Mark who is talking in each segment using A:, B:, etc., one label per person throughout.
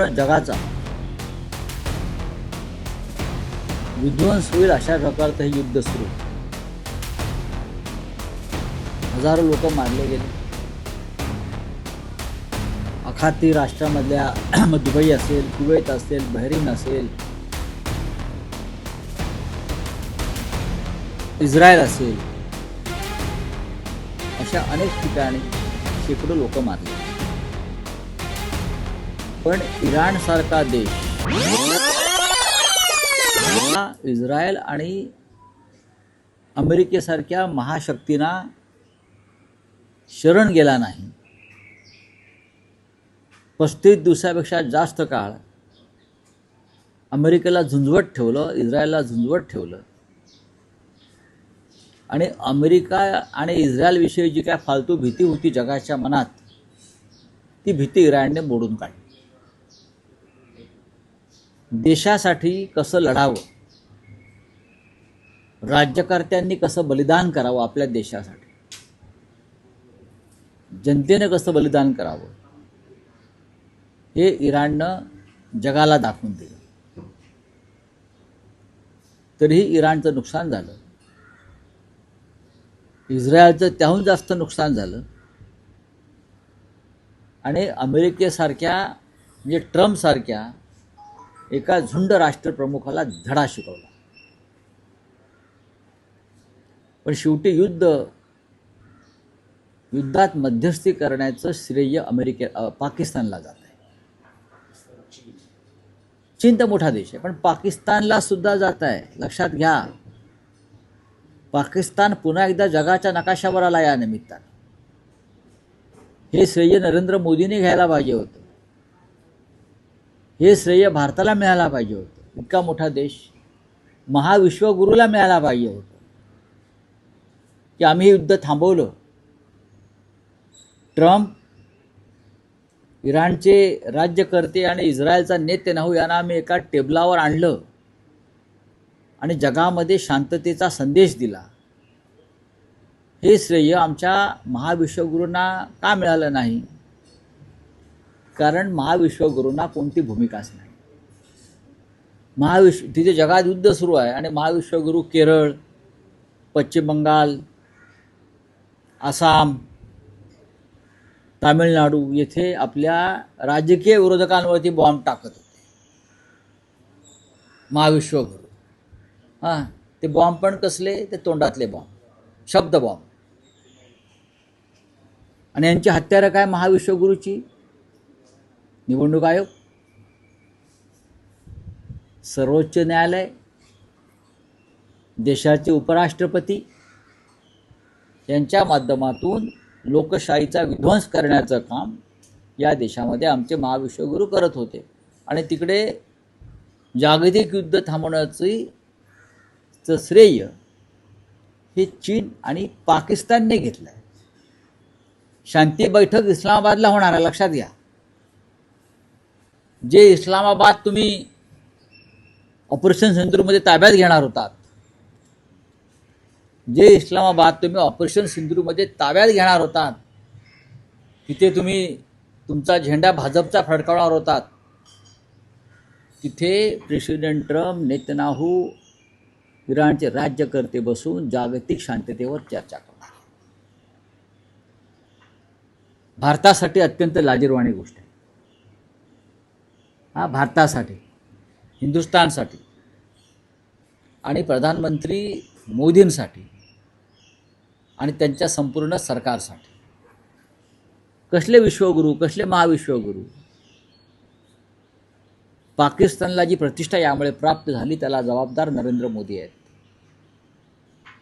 A: संपूर्ण जगाचा विध्वंस होईल अशा प्रकारचं हे युद्ध सुरू. हजारो लोक मारले गेले. अखाती राष्ट्रामधल्या दुबई असेल, कुवेत असेल, बहरीन असेल, इस्रायल असेल, अशा अनेक ठिकाणी शेकडो लोक मारले. पण इराण सारखा देश इस्रायल आणि अमेरिकेसारख्या महाशक्तींना शरण गेला नाही. 35 दिवसापेक्षा जास्त काळ अमेरिकेला झुंजवत ठेवलं, इस्रायलला झुंजवत ठेवलं. आणि अमेरिका आणि इस्रायलविषयी जी काय फालतू भीती होती जगाच्या मनात, ती भीती इराणने मोडून काढली. देशासाठी कसं लढावं, राज्यकर्त्यांनी कसं बलिदान करावं, आपल्या देशासाठी जनतेने कसं बलिदान करावं, हे इराणनं जगाला दाखवून दिलं. तरीही इराणचं नुकसान झालं. इस्रायलचं त्याहून जास्त नुकसान झालं. आणि अमेरिकेसारख्या म्हणजे ट्रम्पसारख्या एका झुंड राष्ट्रप्रमुखाला धडा शिकवला. पण शेवटी युद्धात मध्यस्थी करण्याचं श्रेय पाकिस्तानला जात आहे. चीन तर मोठा देश आहे, पण पाकिस्तानला सुद्धा जात आहे. लक्षात घ्या, पाकिस्तान पुन्हा एकदा जगाच्या नकाशावर आला या निमित्तानं. हे श्रेय नरेंद्र मोदींनी घ्यायला पाहिजे होतं. हे श्रेय भारताला मिळायला पाहिजे होतं. इतका मोठा देश महाविश्वगुरूला मिळायला पाहिजे होतं की आम्ही हे युद्ध थांबवलं. ट्रम्प, इराणचे राज्यकर्ते आणि इस्रायलचा नेतन्याहू यांना आम्ही एका टेबलावर आणलं आणि जगामध्ये शांततेचा संदेश दिला. हे श्रेय आमच्या महाविश्वगुरूंना का मिळालं नाही? कारण महाविश्वगुरूंना कोणती भूमिकाच नाही. तिथे जगात युद्ध सुरू आहे आणि महाविश्वगुरू केरळ, पश्चिम बंगाल, आसाम, तामिळनाडू येथे आपल्या राजकीय विरोधकांवरती बॉम्ब टाकत होते. महाविश्वगुरू ते बॉम्ब पण कसले? ते तोंडातले बॉम्ब, शब्द बॉम्ब. आणि यांची हत्यारं काय? महाविश्वगुरूची निवडणूक आयोग, सर्वोच्च न्यायालय, देशाचे उपराष्ट्रपती यांच्या माध्यमातून लोकशाहीचा विध्वंस करण्याचं काम या देशामध्ये आमचे महाविश्वगुरू करत होते. आणि तिकडे जागतिक युद्ध थांबवण्याचं श्रेय हे चीन आणि पाकिस्तानने घेतलं आहे. शांती बैठक इस्लामाबादला होणार आहे, लक्षात घ्या. जे इस्लामाबाद तुम्ही ऑपरेशन सिंधूरमध्ये ताब्यात घेणार होतात, ऑपरेशन सिंधूरमध्ये ताब्यात घेणार होतात, तिथे तुम्ही तुमचा झेंडा भाजपचा फडकावणार होतात, तिथे प्रेसिडेंट ट्रम्प, नेतन्याहू, इराणचे राज्यकर्ते बसून जागतिक शांततेवर चर्चा करणार. भारतासाठी अत्यंत लाजिरवाणी गोष्ट आहे. भारतासाठी, हिंदुस्थानसाठी आणि प्रधानमंत्री मोदींसाठी आणि त्यांच्या संपूर्ण सरकारसाठी. कसले विश्वगुरू, कसले महाविश्वगुरू? पाकिस्तानला जी प्रतिष्ठा यामुळे प्राप्त झाली त्याला जबाबदार नरेंद्र मोदी आहेत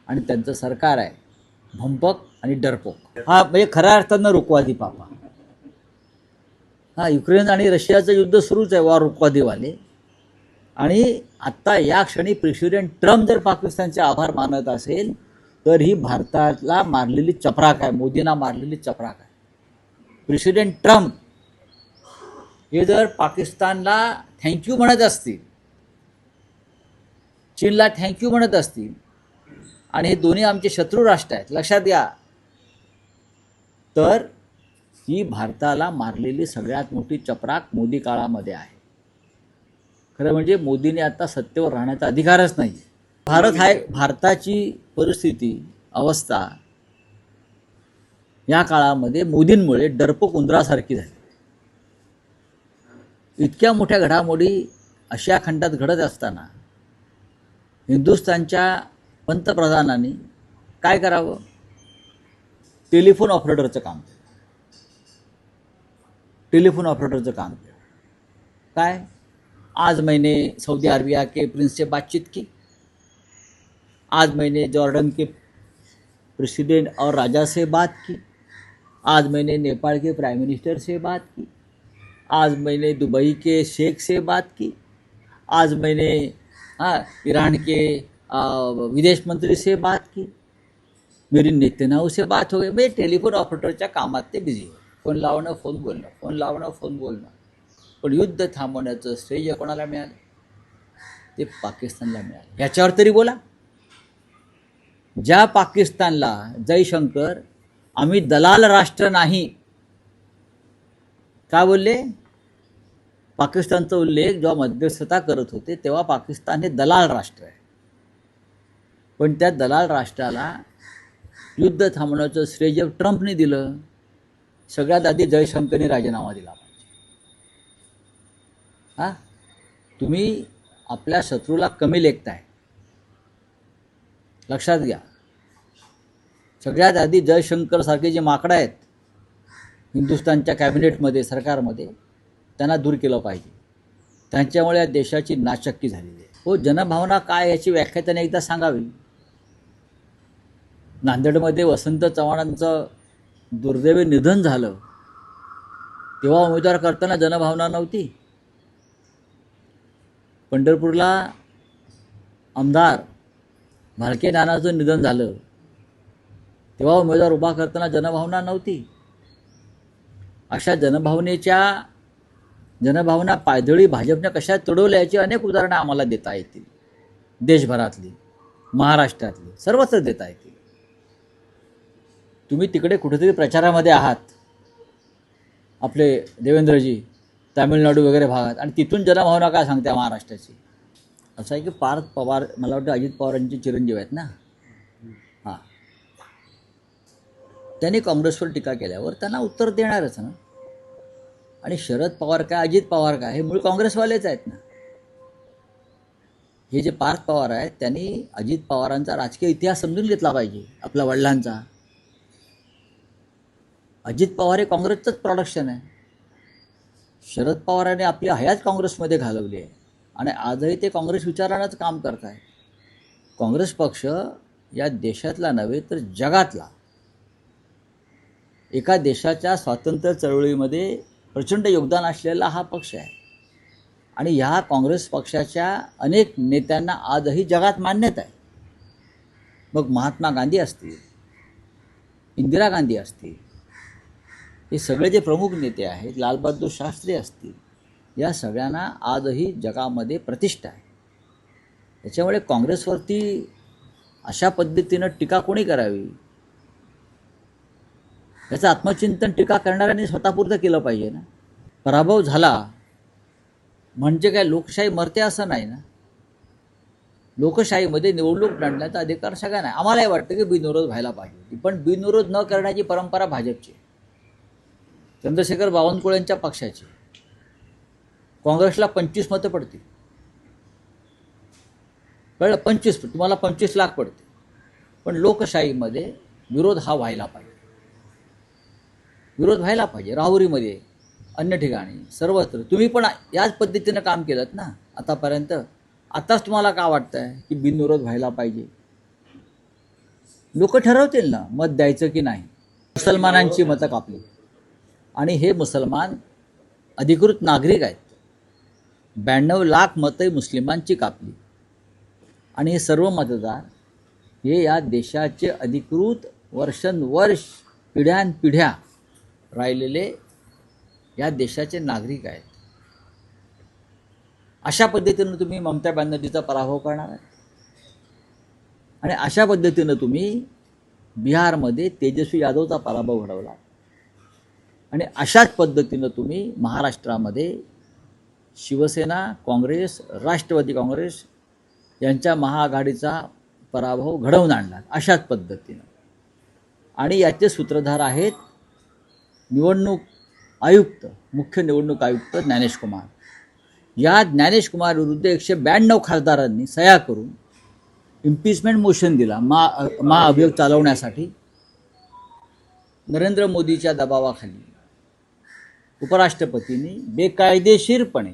A: आणि त्यांचं सरकार आहे भंपक आणि डरपोक. म्हणजे खऱ्या अर्थानं रुकवादी पापा. युक्रेन आणि रशियाचं युद्ध सुरूच आहे, वॉर रुकवादीवाले. आणि आत्ता या क्षणी प्रेसिडेंट ट्रम्प जर पाकिस्तानचे आभार मानत असेल तर ही भारताला मारलेली चपराक आहे, मोदींना मारलेली चपराक आहे. प्रेसिडेंट ट्रम्प हे जर पाकिस्तानला थँक्यू म्हणत असतील, चीनला थँक्यू म्हणत असतील, आणि हे दोन्ही आमचे शत्रू राष्ट्र आहेत, लक्षात घ्या, तर ही भारताला मारलेली सगळ्यात मोठी चपराक मोदी काळामध्ये आहे. खरं म्हणजे मोदीने आता सत्तेवर राहण्याचा अधिकारच नाही. भारताची परिस्थिती अवस्था या काळामध्ये मोदींमुळे डरपोक उंदरासारखी झाली. इतक्या मोठ्या घडामोडी आशिया खंडात घडत असताना हिंदुस्थानच्या पंतप्रधानांनी काय करावं? टेलिफोन ऑपरेटरचं काम केलं. टेलिफोन ऑपरेटरचं काम केलं. काय? आज मैंने सऊदी अरबिया के प्रिंस से बातचीत की, आज मैंने जॉर्डन के प्रेसिडेंट और राजा से बात की, आज मैंने नेपाल के प्राइम मिनिस्टर से बात की, आज मैंने दुबई के शेख से बात की, आज मैंने ईरान के विदेश मंत्री से बात की, मेरी नेतन्याहू से बात हो गई. म्हणजे टेलिफोन ऑपरेटरच्या कामात ते बिझी आहे. फोन लावणं, फोन बोलणं, फोन लावणं, फोन बोलणं. पण युद्ध थांबवण्याचं श्रेय कोणाला मिळालं? ते पाकिस्तानला मिळालं. याच्यावर तरी बोला. ज्या पाकिस्तानला जयशंकर आम्ही दलाल राष्ट्र नाही का बोलले? पाकिस्तानचा उल्लेख जेव्हा मध्यस्थता करत होते तेव्हा पाकिस्तान हे दलाल राष्ट्र आहे. पण त्या दलाल राष्ट्राला युद्ध थांबवण्याचं श्रेय ट्रम्पने दिलं. सगळ्यात आधी जयशंकरने राजीनामा दिला पाहिजे. तुम्ही आपल्या शत्रूला कमी लेखताय, लक्षात घ्या. सगळ्यात आधी जयशंकर सारखे जे माकडं आहेत हिंदुस्थानच्या कॅबिनेटमध्ये, सरकारमध्ये, त्यांना दूर केलं पाहिजे. त्यांच्यामुळे या देशाची नाचक्की झालेली आहे. हो, जनभावना काय याची व्याख्या त्याने एकदा सांगावी. नांदेडमध्ये वसंत चव्हाणांचं दुर्दैवी निधन झालं तेव्हा उमेदवार करताना जनभावना नव्हती. पंढरपूरला आमदार भालके नानाचं निधन झालं तेव्हा उमेदवार उभा करताना जनभावना नव्हती. अशा जनभावना पायदळी भाजपने कशा तुडवल्या याची अनेक उदाहरणं आम्हाला देता येतील. देशभरातली, महाराष्ट्रातली, सर्वत्र देता येतील. तुम्ही तिकडे कुठेतरी प्रचारामध्ये आहात, आपले देवेंद्रजी तामिळनाडू वगैरे भागात, आणि तिथून जनभावना काय सांगते महाराष्ट्राची? असं आहे की पार्थ पवार, मला वाटतं अजित पवारांचे चिरंजीव आहेत ना, त्यांनी काँग्रेसवर टीका केल्यावर त्यांना उत्तर देणारच ना. आणि शरद पवार काय, अजित पवार काय, हे मूळ काँग्रेसवालेच आहेत ना. हे जे पार्थ पवार आहेत त्यांनी अजित पवारांचा राजकीय इतिहास समजून घेतला पाहिजे, आपल्या वडिलांचा. अजित पवार हे काँग्रेसचंच प्रोडक्शन आहे. शरद पवारांनी आपली हयात काँग्रेसमध्ये घालवली आहे आणि आजही ते काँग्रेस विचारानंच काम करत आहे. काँग्रेस पक्ष या देशातला नव्हे तर जगातला, एका देशाच्या स्वातंत्र्य चळवळीमध्ये प्रचंड योगदान असलेला हा पक्ष आहे. आणि ह्या काँग्रेस पक्षाच्या अनेक नेत्यांना आजही जगात मान्यता आहे. मग महात्मा गांधी असतील, इंदिरा गांधी असतील, हे सगळे जे प्रमुख नेते आहेत, लालबहादूर शास्त्री असतील, या सगळ्यांना आजही जगामध्ये प्रतिष्ठा आहे. त्याच्यामुळे काँग्रेसवरती अशा पद्धतीनं टीका कोणी करावी? याचं आत्मचिंतन टीका करणाऱ्यांनी स्वतःपुरतं केलं पाहिजे ना. पराभव झाला म्हणजे काय लोकशाही मरते असं नाही ना. लोकशाहीमध्ये निवडणूक लढण्याचा अधिकार सगळ्यांना आहे. आम्हालाही वाटतं की बिनविरोध व्हायला पाहिजे, पण बिनविरोध न करण्याची परंपरा भाजपची, चंद्रशेखर बावनकुळेंच्या पक्षाची. काँग्रेसला 25 मतं पडतील, कळलं? 25, तुम्हाला 25 लाख पडते. पण लोकशाहीमध्ये विरोध हा व्हायला पाहिजे, विरोध व्हायला पाहिजे. राहुरीमध्ये, अन्य ठिकाणी, सर्वत्र तुम्ही पण याच पद्धतीनं काम केलं ना आतापर्यंत. आताच तुम्हाला का वाटतं आहे की बिनविरोध व्हायला पाहिजे? लोक ठरवतील ना मत द्यायचं की नाही. मुसलमानांची मतं कापली आणि हे मुसलमान अधिकृत नागरिक आहेत. 92 लाख मतं मुस्लिमांची कापली आणि हे सर्व मतदार हे या देशाचे अधिकृत वर्षानुवर्ष पिढ्यानपिढ्या राहिलेले या देशाचे नागरिक आहेत. अशा पद्धतीनं तुम्ही ममता बॅनर्जीचा पराभव करणार आहे आणि अशा पद्धतीनं तुम्ही बिहारमध्ये तेजस्वी यादवचा पराभव घडवला. आणि अशाच पद्धतीनं तुम्ही महाराष्ट्रामध्ये शिवसेना, काँग्रेस, राष्ट्रवादी काँग्रेस यांच्या महाआघाडीचा पराभव घडवून आणला अशाच पद्धतीनं. आणि याचे सूत्रधार आहेत निवडणूक आयुक्त, मुख्य निवडणूक आयुक्त ज्ञानेश कुमार. या ज्ञानेश कुमार विरुद्ध 192 खासदारांनी सह्या करून इम्पिचमेंट मोशन दिला महाअभियोग चालवण्यासाठी. नरेंद्र मोदीच्या दबावाखाली उपराष्ट्रपतींनी बेकायदेशीरपणे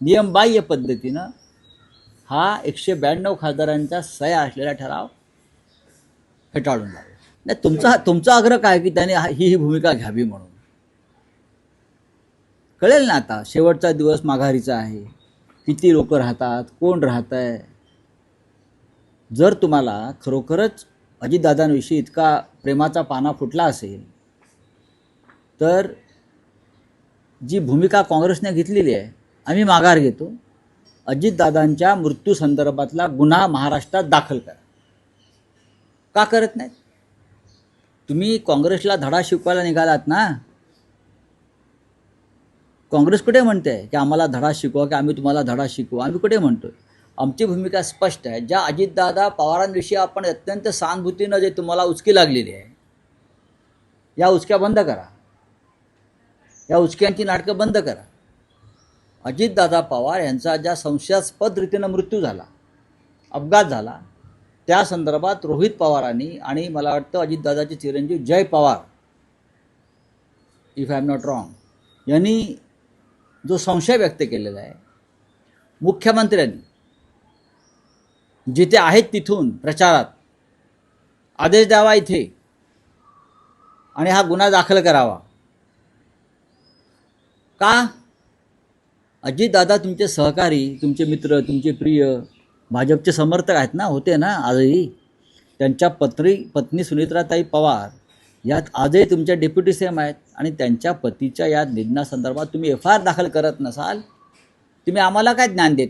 A: नियमबाह्य पद्धतीनं हा 192 खासदारांचा सह्या असलेला ठराव फेटाळून लावला. नाही, तुमचा आग्रह काय की त्याने ही भूमिका घ्यावी म्हणून. कळेल ना आता, शेवटचा दिवस माघारीचा आहे, किती लोक राहतात, कोण राहत आहे. जर तुम्हाला खरोखरच अजितदादांविषयी इतका प्रेमाचा पाना फुटला असेल तर जी भूमिका काँग्रेसने घेतलेली आहे, आम्ही माघार घेतो, अजितदादांच्या मृत्यूसंदर्भातला गुन्हा महाराष्ट्रात दाखल करा. का करत नाहीत? तुम्ही काँग्रेसला धडा शिकवायला निघालात ना. काँग्रेस कुठे म्हणते की आम्हाला धडा शिकवा, की आम्ही तुम्हाला धडा शिकवू? आम्ही कुठे म्हणतोय? आमची भूमिका स्पष्ट आहे. ज्या अजितदादा पवारांविषयी आपण अत्यंत सहानुभूतीनं जे तुम्हाला उचकी लागलेली आहे, या उचक्या बंद करा, या उचक्यांची नाटकं बंद करा. अजितदादा पवार यांचा ज्या संशयास्पद रीतीनं मृत्यू झाला, अपघात झाला, त्या संदर्भात रोहित पवारांनी आणि मला वाटतं अजितदादाचे चिरंजीव Jay Pawar, if I am not wrong, यांनी जो संशय व्यक्त केलेला आहे, मुख्यमंत्र्यांनी जिथे आहेत तिथून प्रचारात आदेश द्यावा इथे आणि हा गुन्हा दाखल करावा. का? अजितदादा तुमचे सहकारी, तुमचे मित्र, तुमचे प्रिय भाजपचे समर्थक आहेत ना, होते ना आजही. त्यांच्या पत्नी सुनित्राताई पवार यात आजही तुमच्या डेप्युटी सीएम आहेत आणि त्यांच्या पतीच्या या निधनासंदर्भात तुम्ही FIR दाखल करत नसाल, तुम्ही आम्हाला काय ज्ञान देत